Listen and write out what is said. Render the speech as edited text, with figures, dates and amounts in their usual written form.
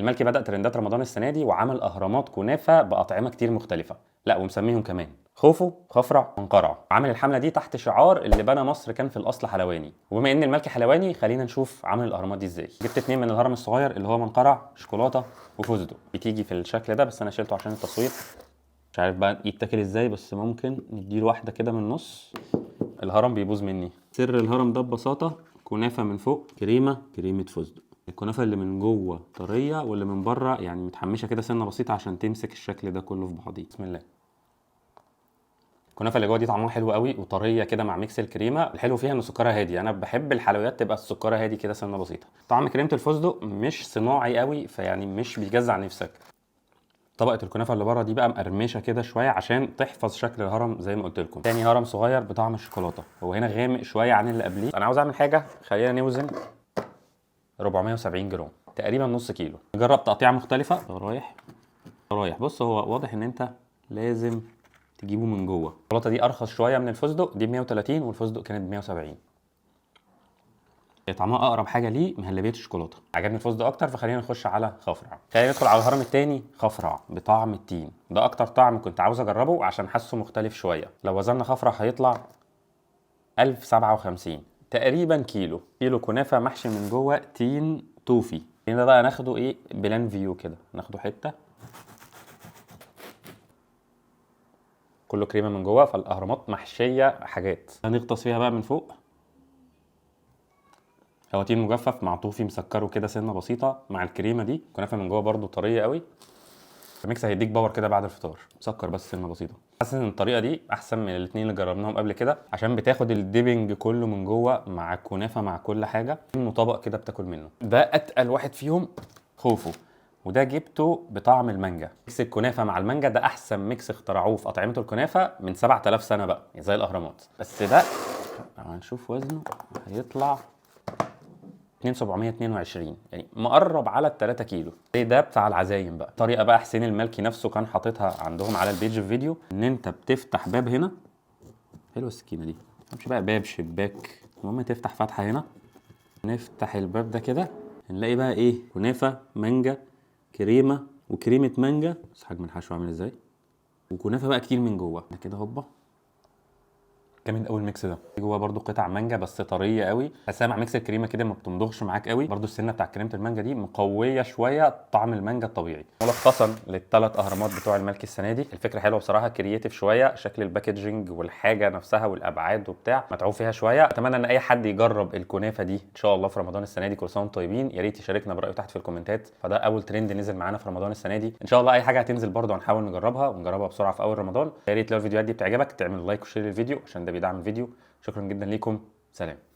الملكي بدأ ترندات رمضان السنة دي وعمل أهرامات كنافة بأطعمة كتير مختلفة، لا ومسميهم كمان خوفو، خفرع، منقرع. عامل الحملة دي تحت شعار اللي بنى مصر كان في الأصل حلواني، وبما إن الملكي حلواني خلينا نشوف عمل الأهرامات دي إزاي. جبت 2 من الهرم الصغير اللي هو منقرع، شوكولاتة وفستق، بتيجي في الشكل ده بس أنا شيلته عشان التصوير. مش عارف بقى يتاكل إزاي، بس ممكن نديله واحدة كده من النص. الهرم بيبوظ مني. سر الهرم ده ببساطة كنافة من فوق كريمة فستق. الكنافة اللي من جوه طرية واللي من بره يعني متحمشة كده سنة بسيطة عشان تمسك الشكل ده كله في بعضيه. بسم الله. الكنافه اللي جوه دي طعمها حلو قوي وطريه كده مع ميكس الكريمه. الحلو فيها ان سكرها هادي، انا بحب الحلويات تبقى سكرها هادي كده سنه بسيطه. طعم كريمه الفستق مش صناعي قوي فيعني مش بيجزع نفسك. طبقه الكنافه اللي بره دي بقى مقرمشه كده شويه عشان تحفظ شكل الهرم زي ما قلت لكم. تاني هرم صغير بطعم الشوكولاته، هو هنا غامق شويه عن اللي قبليه. انا عاوز اعمل حاجه، خلينا نوزن 470 جرام تقريبا نص كيلو. نجرب تقطيعه مختلفه. رايح بص، هو واضح ان انت لازم تجيبه من جوه. الشوكولاته دي ارخص شويه من الفستق، دي ب 130 والفستق كانت ب 170. طعمها اقرب حاجه ليه مهلبيه الشوكولاته. عجبني الفستق اكتر فخلينا نخش على خفرع. خلينا ندخل على الهرم التاني، خفرع بطعم التين. ده اكتر طعم كنت عاوز اجربه عشان حاسه مختلف شويه. لو وزننا خفرع هيطلع 1057 تقريبا كيلو كنافه محشي من جوه تين توفي. هنا بقى ناخده ايه بلان فيو كده، ناخده حته كله كريمه من جوه، فالاهرامات محشيه حاجات. هنغطس فيها بقى من فوق. هو تين مجفف مع طوفي مسكره كده سنه بسيطه مع الكريمه دي. كنافه من جوه برده طريه قوي. الميكس هيديك باور كده بعد الفطار. مسكر بس سنه بسيطه. حاسس ان الطريقه دي احسن من الاثنين اللي جربناهم قبل كده عشان بتاخد الديبنج كله من جوه مع الكنافه مع كل حاجه، انه طبق كده بتاكل منه. ده اتقل واحد فيهم خوفو، وده جبته بطعم المانجا. ميكس الكنافه مع المانجا ده احسن ميكس اخترعوه في اطعمه الكنافه من 7000 سنه بقى زي الاهرامات. بس ده هنشوف وزنه هيطلع 2722 يعني مقرب على ال 3 كيلو. ايه ده بتاع العزايم بقى. طريقه بقى حسين الملكي نفسه كان حاططها عندهم على البيج في فيديو، ان انت بتفتح باب هنا. حلوه السكينه دي، مش بقى باب شباك، المهم تفتح فتحه هنا. نفتح الباب ده كده نلاقي بقى ايه، كنافه مانجا كريمه وكريمه مانجا. بس حجم الحشو عامل ازاي، وكنافه بقى كتير من جوه كده. هوبا جامد قوي الميكس ده. جوه برده قطع مانجا بس طريه قوي، بس مع ميكس الكريمه كده ما بتمضغش معاك قوي. برده السنه بتاع كريمه المانجا دي مقويه شويه طعم المانجا الطبيعي. ملخصا للثلاث اهرامات بتوع الملكي السنه دي، الفكره حلوه بصراحه، كرييتيف شويه، شكل الباكجينج والحاجه نفسها والابعاد وبتاع متعوب فيها شويه. اتمنى ان اي حد يجرب الكنافه دي ان شاء الله في رمضان السنه دي. كل سنه وانتم طيبين. يا ريت يشاركنا برايه تحت في الكومنتات، فده اول ترند نزل معانا في رمضان السنه دي. ان شاء الله اي حاجه هتنزل برده هنحاول نجربها ونجربها بسرعه في اول رمضان. يا ريت لو الفيديوهات دي بتعجبك تعمل لايك وشير للفيديو عشان ده بيدعم الفيديو. شكرا جدا ليكم، سلام.